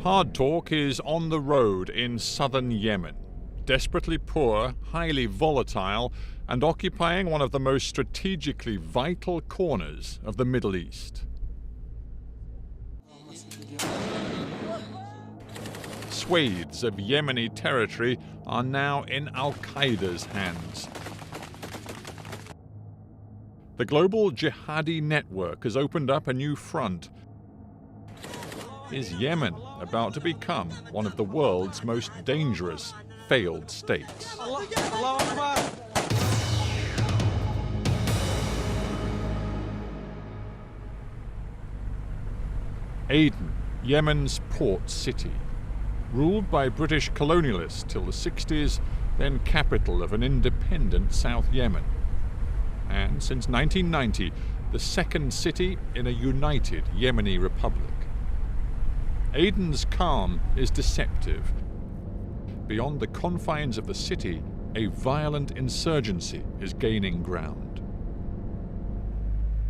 HARDtalk is on the road in southern Yemen, desperately poor, highly volatile, and occupying one of the most strategically vital corners of the Middle East. Swathes of Yemeni territory are now in Al-Qaeda's hands. The global jihadi network has opened up a new front. Is Yemen about to become one of the world's most dangerous failed states? Aden, Yemen's port city. Ruled by British colonialists till the 60s, then capital of an independent South Yemen. And since 1990, the second city in a united Yemeni republic. Aden's calm is deceptive. Beyond the confines of the city, a violent insurgency is gaining ground.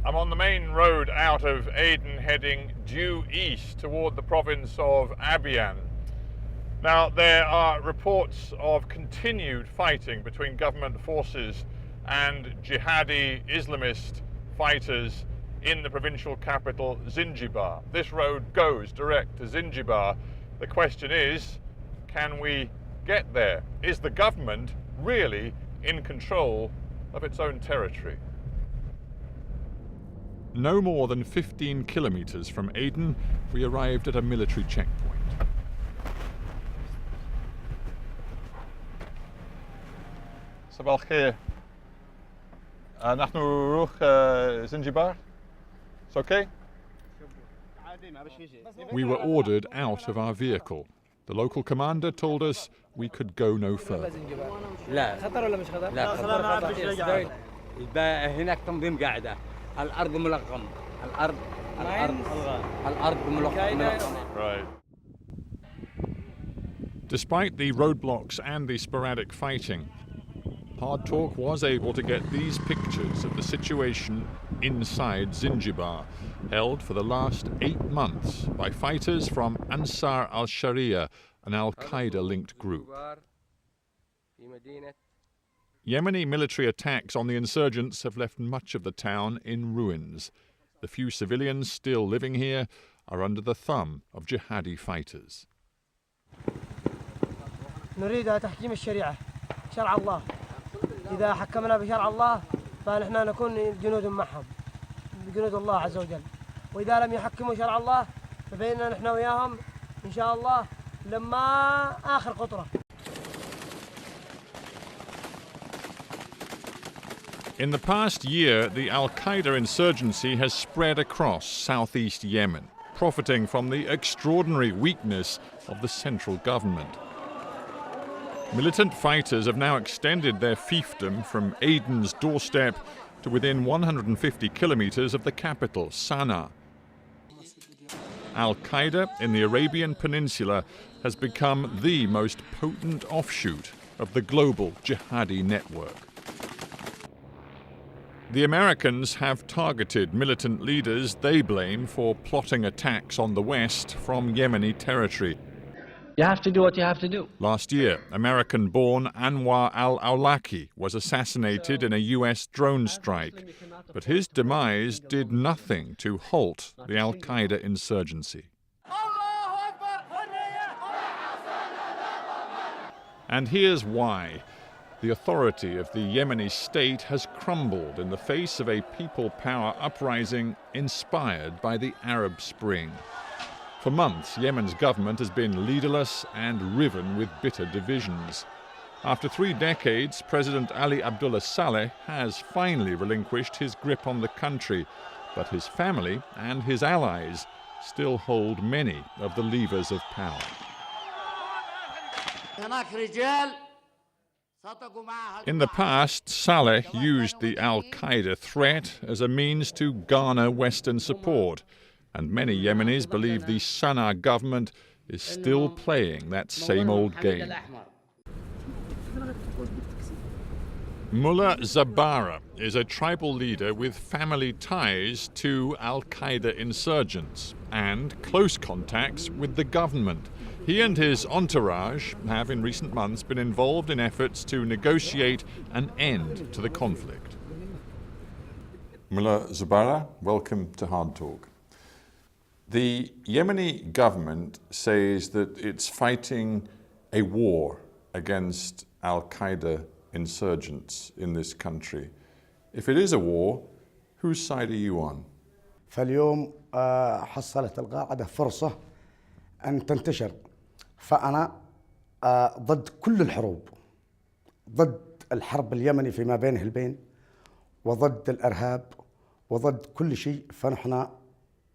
I'm on the main road out of Aden, heading due east toward the province of Aden. Now, there are reports of continued fighting between government forces and jihadi Islamist fighters in the provincial capital, Zinjibar. This road goes direct to Zinjibar. The question is, can we get there? Is the government really in control of its own territory? No more than 15 kilometers from Aden, we arrived at a military checkpoint. صباح الخير. نحن نروح زنجبار. It's okay? We were ordered out of our vehicle. The local commander told us we could go no further. لا خطر ولا مش خطر؟ لا خطر. هناك تنظيم قاعدة. الأرض ملغم. الأرض ملغم. Right. Despite the roadblocks and the sporadic fighting, HARDtalk was able to get these pictures of the situation inside Zinjibar, held for the last 8 months by fighters from Ansar al-Sharia, an Al-Qaeda-linked group. Yemeni military attacks on the insurgents have left much of the town in ruins. The few civilians still living here are under the thumb of jihadi fighters. نريد تحكيم الشريعة شرع الله. إذا حكمنا بشرع الله فنحن نكون جنود معهم بجنود الله عز وجل. وإذا لم يحكموا شرع الله فبيننا نحن وياهم إن شاء الله لما آخر قطرة. In the past year, the Al-Qaeda insurgency has spread across southeast Yemen, profiting from the extraordinary weakness of the central government. Militant fighters have now extended their fiefdom from Aden's doorstep to within 150 kilometers of the capital, Sana'a. Al-Qaeda in the Arabian Peninsula has become the most potent offshoot of the global jihadi network. The Americans have targeted militant leaders they blame for plotting attacks on the West from Yemeni territory. You have to do what you have to do. Last year, American-born Anwar al-Awlaki was assassinated in a U.S. drone strike, but his demise did nothing to halt the Al-Qaeda insurgency. And here's why. The authority of the Yemeni state has crumbled in the face of a people power uprising inspired by the Arab Spring. For months, Yemen's government has been leaderless and riven with bitter divisions. After 3 decades, President Ali Abdullah Saleh has finally relinquished his grip on the country, but his family and his allies still hold many of the levers of power. In the past, Saleh used the Al-Qaeda threat as a means to garner Western support, and many Yemenis believe the Sana'a government is still playing that same old game. Mullah Zabara is a tribal leader with family ties to Al-Qaeda insurgents. and close contacts with the government. He and his entourage have in recent months been involved in efforts to negotiate an end to the conflict. Mullah Zubara, welcome to Hard Talk. The Yemeni government says that it's fighting a war against Al-Qaeda insurgents in this country. If it is a war, whose side are you on? فاليوم حصلت القاعدة فرصة أن تنتشر، فأنا ضد كل الحروب، ضد الحرب اليمني فيما بينه البين، وضد الإرهاب، وضد كل شيء. فنحن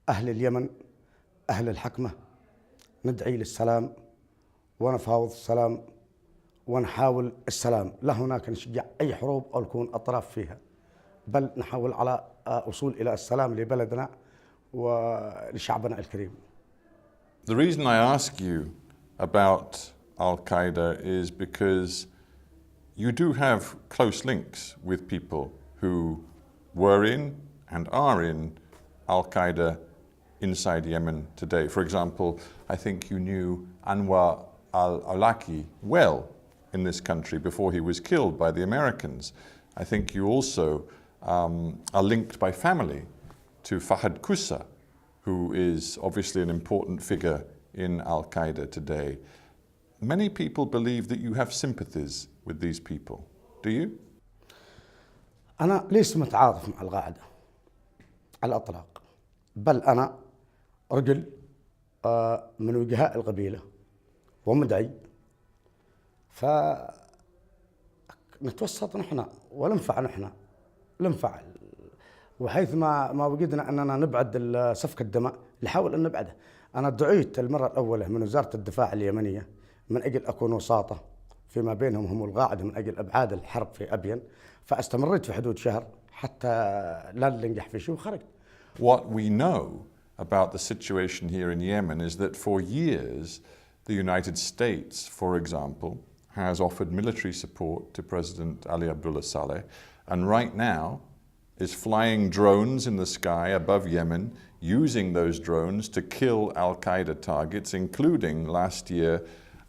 أهل اليمن أهل الحكمة ندعي للسلام ونفاوض السلام ونحاول السلام، لا هناك نشجع أي حروب أو نكون أطراف فيها، بل نحاول على وصول إلى السلام لبلدنا ولشعبنا الكريم. The reason I ask you about Al-Qaeda is because you do have close links with people who were in and are in Al-Qaeda inside Yemen today. For example, I think you knew Anwar al-Awlaki well in this country before he was killed by the Americans. I think you also are linked by family to Fahad Kusa, who is obviously an important figure in Al-Qaeda today. Many people believe that you have sympathies with these people. Do you? أنا ليس متعاطف مع القاعدة على الإطلاق، بل أنا رجل من وجهاء القبيلة ومدعي، فنتوسط نحن وننفع نحن ننفع، وحيث ما وجدنا أننا نبعد سفك الدماء نحاول أن نبعده. أنا دعيت المرة الأولى من وزارة الدفاع اليمنية من أجل أكون وساطة فيما بينهم هم والقاعدة من أجل إبعاد الحرب في أبين، فاستمريت في حدود شهر حتى لا ننجح في شيء وخرجت. What we know about the situation here in Yemen is that for years the United States, for example, has offered military support to President Ali Abdullah Saleh, and right now is flying drones in the sky above Yemen, using those drones to kill Al-Qaeda targets, including last year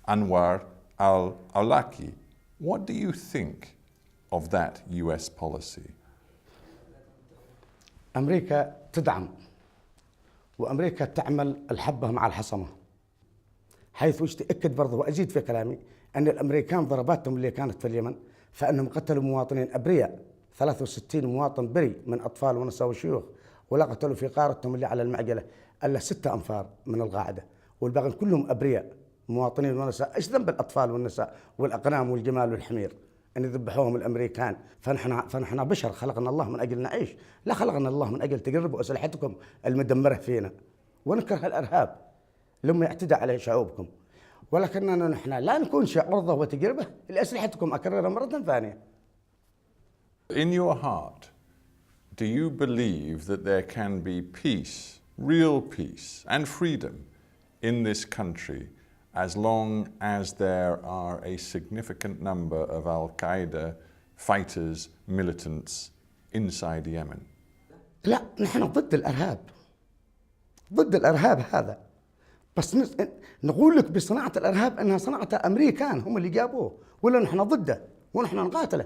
Anwar al-Awlaki. What do you think of that US policy? أمريكا تدعم، وأمريكا تعمل الحبة مع الحصمة، حيث أكد برضه وأزيد في كلامي أن الأمريكان ضرباتهم اللي كانت في اليمن فإنهم قتلوا مواطنين أبرياء، 63 مواطن بري من أطفال ونساء وشيوخ، ولا قتلوا في قارتهم اللي على المعجلة إلا 6 أنفار من القاعدة، والباقي كلهم أبرياء مواطنين ونساء. إيش ذنب الأطفال والنساء والأقنام والجمال والحمير أن يذبحوهم الأمريكان؟ فنحن بشر خلقنا الله من أجل نعيش، لا خلقنا الله من أجل تقربوا أسلحتكم المدمرة فينا، ونكره الإرهاب لما يعتدى على شعوبكم، ولكننا نحن لا نكون عرضة وتجربة لأسلحتكم أكررها مرة ثانية. In your heart, do you believe that there can be peace, real peace and freedom in this country as long as there are a significant number of Al-Qaeda fighters, militants inside Yemen? لا، نحن ضد الإرهاب، ضد الإرهاب هذا، بس نقول لك بصناعة الإرهاب أنها صناعة أمريكان هم اللي جابوه، ولا نحن ضده ونحن نقاتله.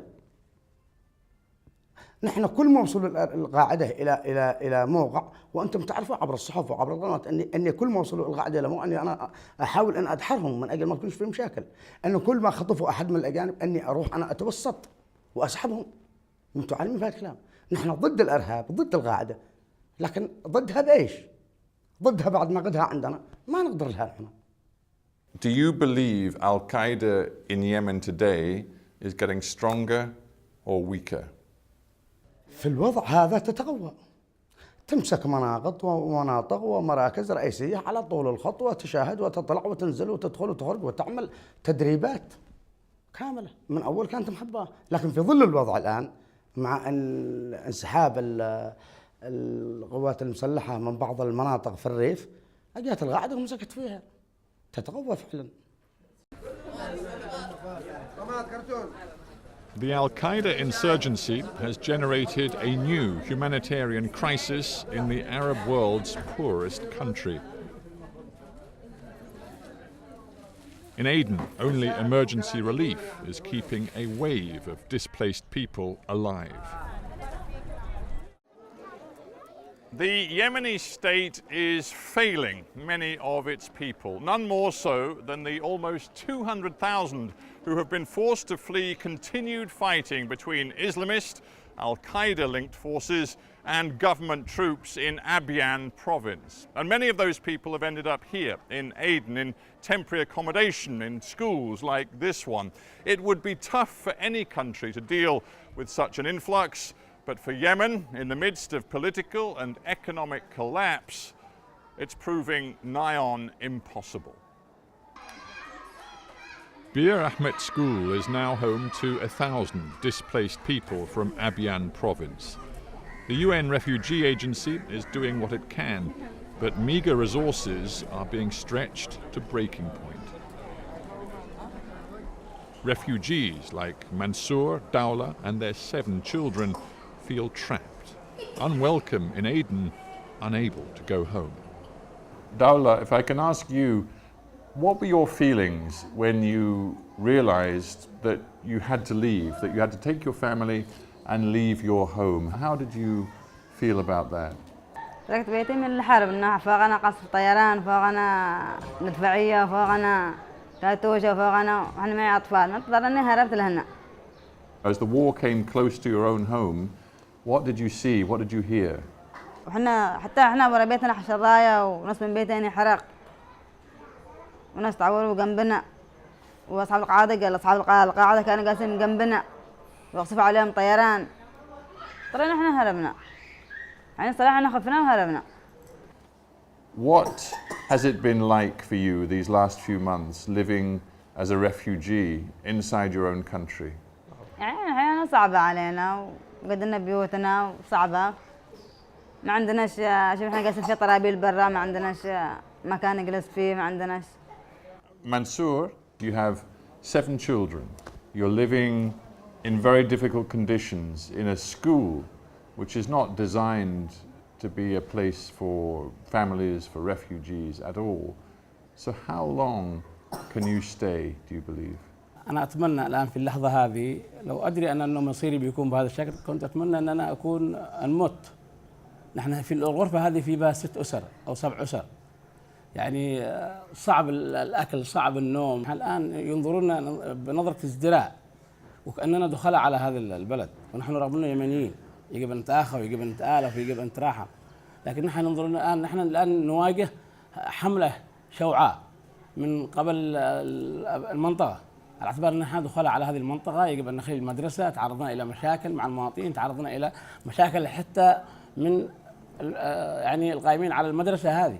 نحن كل ما وصلوا القاعدة إلى موقع، وأنتم تعرفوا عبر الصحف وعبر القنوات أني كل ما وصلوا القاعدة إلى موقع أني أنا أحاول أن أدحرهم من أجل ما يكونش في مشاكل، أنه كل ما خطفوا أحد من الأجانب أني أروح أنا أتوسط وأسحبهم. أنتم عارفين في هذا الكلام. نحن ضد الإرهاب ضد القاعدة، لكن ضدها بإيش؟ ضدها بعد ما قدها عندنا ما نقدر لها نحن. Do you believe Al-Qaeda in Yemen today is getting stronger or weaker? في الوضع هذا تتقوى، تمسك مناطق ومراكز رئيسية على طول الخط وتشاهد وتطلع وتنزل وتدخل وتخرج وتعمل تدريبات كاملة من أول كانت محبة. لكن في ظل الوضع الآن مع انسحاب القوات المسلحة من بعض المناطق في الريف، أجت القاعدة ومسكت فيها، تتقوى فعلا. The Al-Qaeda insurgency has generated a new humanitarian crisis in the Arab world's poorest country. In Aden, only emergency relief is keeping a wave of displaced people alive. The Yemeni state is failing many of its people, none more so than the almost 200,000 who have been forced to flee continued fighting between Islamist, Al-Qaeda-linked forces and government troops in Aden province. And many of those people have ended up here in Aden in temporary accommodation in schools like this one. It would be tough for any country to deal with such an influx, but for Yemen, in the midst of political and economic collapse, it's proving nigh on impossible. Bir Ahmet School is now home to 1,000 displaced people from Aden province. The UN Refugee Agency is doing what it can, but meagre resources are being stretched to breaking point. Refugees like Mansour, Dawla and their 7 children feel trapped, unwelcome in Aden, unable to go home. Dawla, if I can ask you, what were your feelings when you realized that you had to leave, that you had to take your family and leave your home? How did you feel about that? تركت بيتي من الحرب، فوقنا قصف طيران، فوقنا مدفعية، فوقنا كاتوشة، فوقنا وإحنا معي أطفال، ما اضطرني هربت لهنا. As the war came close to your own home, what did you see? What did you hear? وإحنا حتى إحنا ورا بيتنا حشراية ونص من بيتنا حرق، وناس تعوروا جنبنا، وأصحاب القاعدة قال أصحاب القاعدة كانوا قاسين جنبنا، ويقصفوا عليهم طيران. اضطرينا إحنا هربنا. يعني صراحة إحنا خفنا وهربنا. What has it been like for you these last few months living as a refugee inside your own country? يعني الحياة صعبة علينا وقدرنا بيوتنا وصعبة. ما عندناش شوف إحنا جالسين في طرابيل برا، ما عندناش مكان نجلس فيه، ما عندناش. Mansour, you have 7 children. You're living in very difficult conditions in a school which is not designed to be a place for families, for refugees at all. So how long can you stay, do you believe? أنا أتمنى الآن في اللحظة هذه لو أدري أن مصيري بيكون بهذا الشكل كنت أتمنى أن أنا أكون أنمت. نحن في الغرفة هذه في بها 6 أسر أو 7 أسر. يعني صعب الأكل، صعب النوم. الآن ينظرون بنظرة ازدراء وكأننا دخلاء على هذا البلد، ونحن رغم أننا يمنيين يجب أن نتآخى ويجب أن نتآلف ويجب أن نتراحم، لكن نحن الآن نواجه حملة شوعاء من قبل المنطقة، على اعتبار أن نحن دخلاء على هذه المنطقة. يجب أن نخلي المدرسة، تعرضنا إلى مشاكل مع المواطنين، تعرضنا إلى مشاكل حتى من يعني القائمين على المدرسة هذه.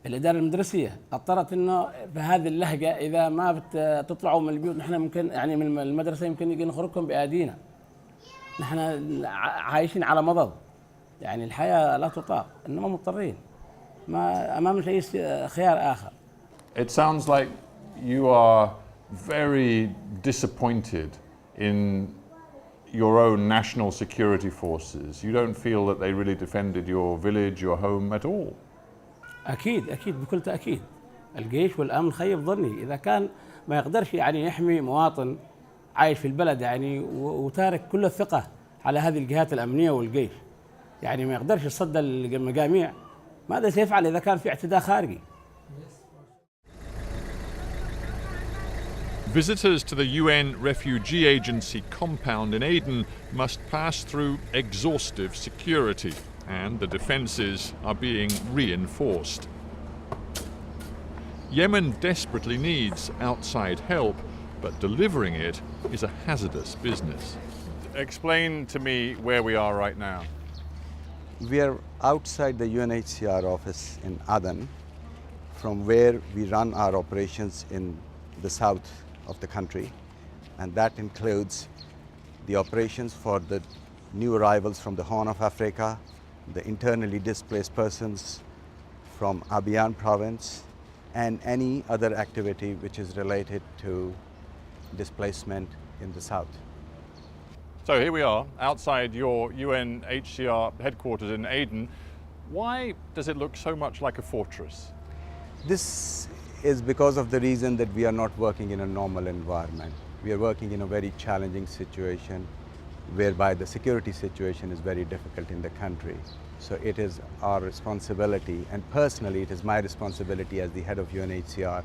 الإدارة المدرسية اضطرت إنه بهذه اللهجة إذا ما بتطلعوا من البيوت نحن ممكن يعني من المدرسة يمكن يجي نخرجكم بأيدينا. نحن عايشين على مضض، يعني الحياة لا تطاق، إنما مضطرين، ما أمامنا أي خيار آخر. It sounds like you are very disappointed in your own national security forces. You don't feel that they really defended your village, your home at all. أكيد بكل تأكيد الجيش والأمن خيب ظني إذا كان ما يقدرش يعني يحمي مواطن عايش في البلد يعني وتارك كل الثقة على هذه الجهات الأمنية والجيش، يعني ما يقدرش يصد المجاميع، ماذا سيفعل إذا كان في اعتداء خارجي؟ Visitors to the UN Refugee Agency compound in Aden must pass through exhaustive security, and the defences are being reinforced. Yemen desperately needs outside help, but delivering it is a hazardous business. Explain to me where we are right now. We are outside the UNHCR office in Aden, from where we run our operations in the south of the country, and that includes the operations for the new arrivals from the Horn of Africa, the internally displaced persons from Aden province, and any other activity which is related to displacement in the south. So here we are, outside your UNHCR headquarters in Aden. Why does it look so much like a fortress? This is because of the reason that we are not working in a normal environment. We are working in a very challenging situation whereby the security situation is very difficult in the country. So it is our responsibility, and personally it is my responsibility as the head of UNHCR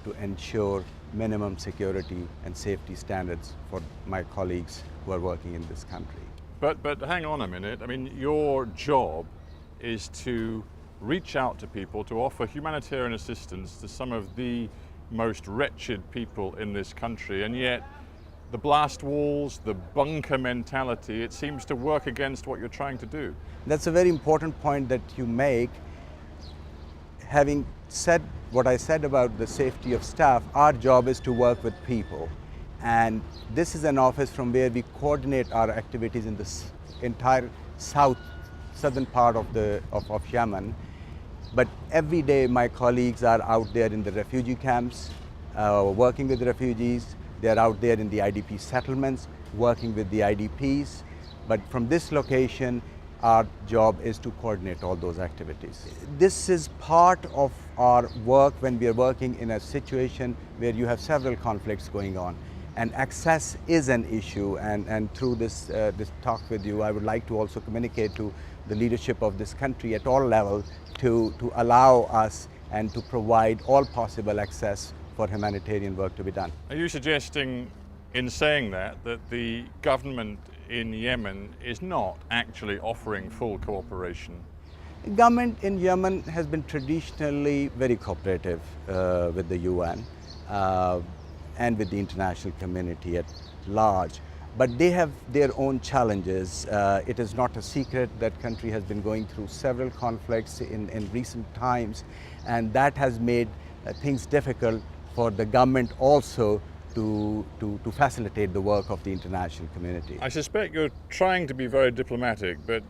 to ensure minimum security and safety standards for my colleagues who are working in this country. But hang on a minute. I mean, your job is to reach out to people, to offer humanitarian assistance to some of the most wretched people in this country, and yet the blast walls, the bunker mentality, it seems to work against what you're trying to do. That's a very important point that you make. Having said what I said about the safety of staff, our job is to work with people. And this is an office from where we coordinate our activities in this entire southern part of Yemen. But every day my colleagues are out there in the refugee camps, working with refugees. They're out there in the IDP settlements, working with the IDPs. But from this location, our job is to coordinate all those activities. This is part of our work when we are working in a situation where you have several conflicts going on. And access is an issue, and through this talk with you, I would like to also communicate to the leadership of this country at all levels to allow us and to provide all possible access for humanitarian work to be done. Are you suggesting, in saying that the government in Yemen is not actually offering full cooperation? The government in Yemen has been traditionally very cooperative with the UN and with the international community at large. But they have their own challenges. It is not a secret that country has been going through several conflicts in recent times, and that has made things difficult for the government also to facilitate the work of the international community. I suspect you're trying to be very diplomatic, but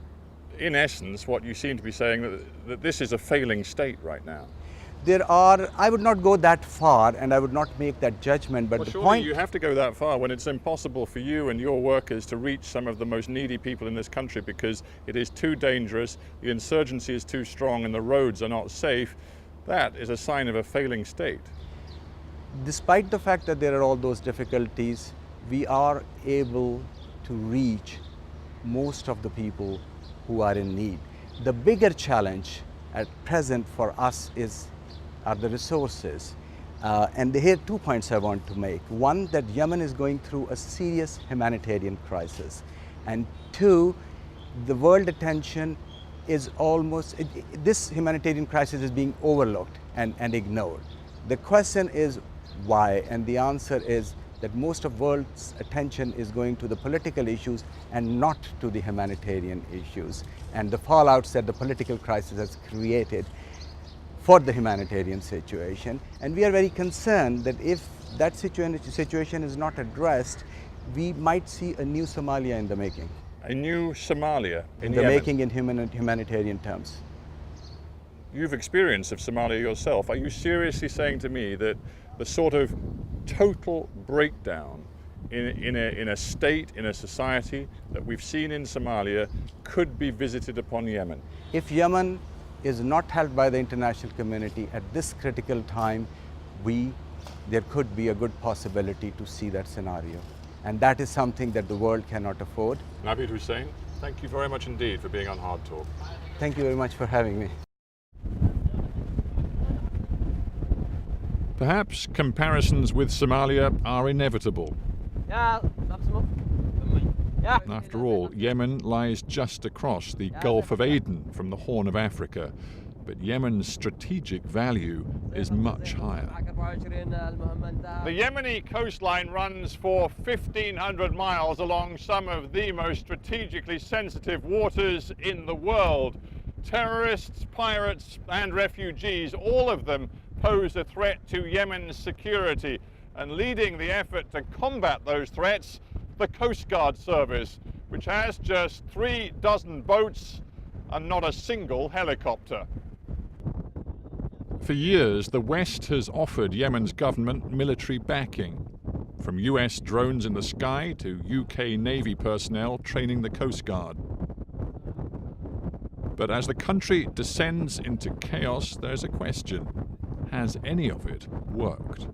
in essence what you seem to be saying that this is a failing state right now. I would not go that far and I would not make that judgment, but well, the surely point... you have to go that far when it's impossible for you and your workers to reach some of the most needy people in this country because it is too dangerous, the insurgency is too strong and the roads are not safe. That is a sign of a failing state. Despite the fact that there are all those difficulties, we are able to reach most of the people who are in need. The bigger challenge at present for us are the resources. And here are 2 points I want to make. One, that Yemen is going through a serious humanitarian crisis. And two, the world attention is this humanitarian crisis is being overlooked and ignored. The question is why? And the answer is that most of the world's attention is going to the political issues and not to the humanitarian issues and the fallouts that the political crisis has created for the humanitarian situation. And we are very concerned that if that situation is not addressed, we might see a new Somalia in the making. A new Somalia in the making in humanitarian terms. You've experience of Somalia yourself. Are you seriously saying to me that the sort of total breakdown in a state, in a society that we've seen in Somalia could be visited upon Yemen? If Yemen is not helped by the international community at this critical time, there could be a good possibility to see that scenario. And that is something that the world cannot afford. Naveed Hussain, thank you very much indeed for being on Hard Talk. Thank you very much for having me. Perhaps comparisons with Somalia are inevitable. After all, Yemen lies just across the Gulf of Aden from the Horn of Africa, but Yemen's strategic value is much higher. The Yemeni coastline runs for 1,500 miles along some of the most strategically sensitive waters in the world. Terrorists, pirates, and refugees, all of them pose a threat to Yemen's security, and leading the effort to combat those threats, the Coast Guard Service, which has just 36 boats and not a single helicopter. For years, the West has offered Yemen's government military backing. from US drones in the sky to UK Navy personnel training the Coast Guard. But as the country descends into chaos, there's a question. Has any of it worked?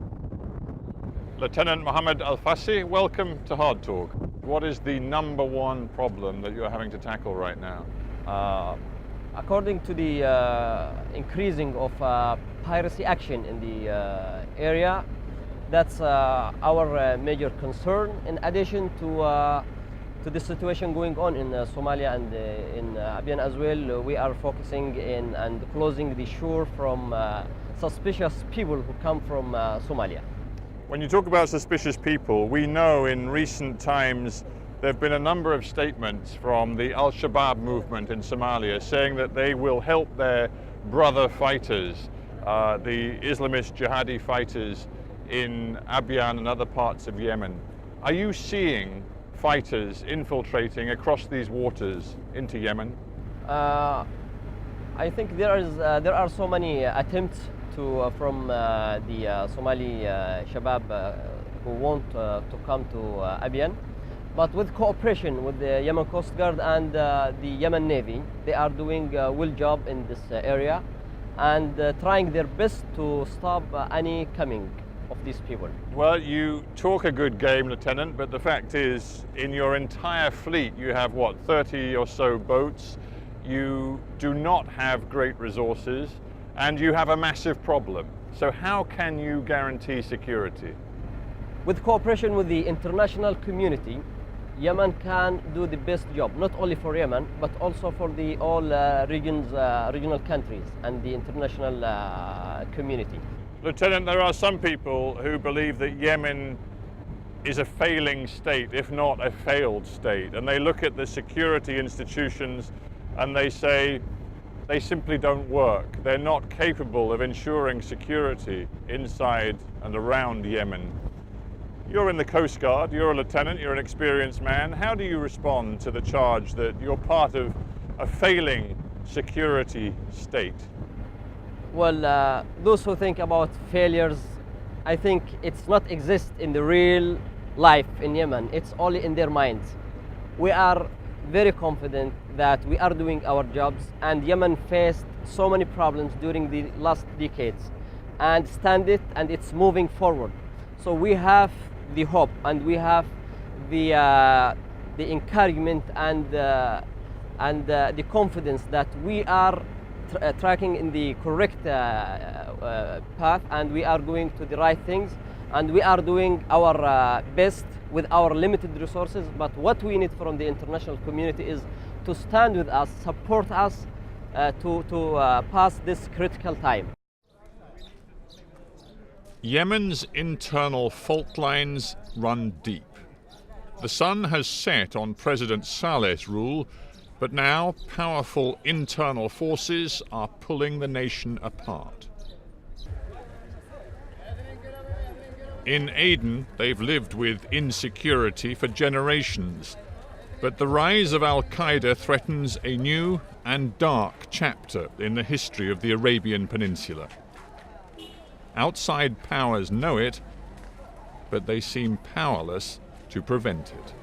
Lieutenant Mohammed Al-Fassi, welcome to Hard Talk. What is the number one problem that you're having to tackle right now? According to the increasing of piracy action in the area, that's our major concern. In addition to the situation going on in Somalia and in Aden as well, we are focusing in and closing the shore from suspicious people who come from Somalia. When you talk about suspicious people, we know in recent times there have been a number of statements from the Al-Shabaab movement in Somalia saying that they will help their brother fighters, the Islamist jihadi fighters in Aden and other parts of Yemen. Are you seeing fighters infiltrating across these waters into Yemen? I think there are so many attempts from the Somali Shabab who want to come to Aden, but with cooperation with the Yemen Coast Guard and the Yemen Navy, they are doing a well job in this area and trying their best to stop any coming of these people. Well, you talk a good game, Lieutenant, but the fact is, in your entire fleet, you have, what, 30 or so boats. You do not have great resources, and you have a massive problem. So how can you guarantee security? With cooperation with the international community, Yemen can do the best job, not only for Yemen, but also for the all regional countries and the international community. Lieutenant, there are some people who believe that Yemen is a failing state, if not a failed state, and they look at the security institutions and they say they simply don't work. They're not capable of ensuring security inside and around Yemen. You're in the Coast Guard, you're a lieutenant, you're an experienced man. How do you respond to the charge that you're part of a failing security state? Well, those who think about failures, I think it's not exist in the real life in Yemen. It's only in their minds. We are very confident that we are doing our jobs, and Yemen faced so many problems during the last decades and it's moving forward. So we have the hope and we have the encouragement and the confidence that we are tracking in the correct path, and we are going to the right things, and we are doing our best with our limited resources. But what we need from the international community is to stand with us, support us to pass this critical time. Yemen's internal fault lines run deep. The sun has set on President Saleh's rule, but now powerful internal forces are pulling the nation apart. In Aden, they've lived with insecurity for generations, but the rise of Al-Qaeda threatens a new and dark chapter in the history of the Arabian Peninsula. Outside powers know it, but they seem powerless to prevent it.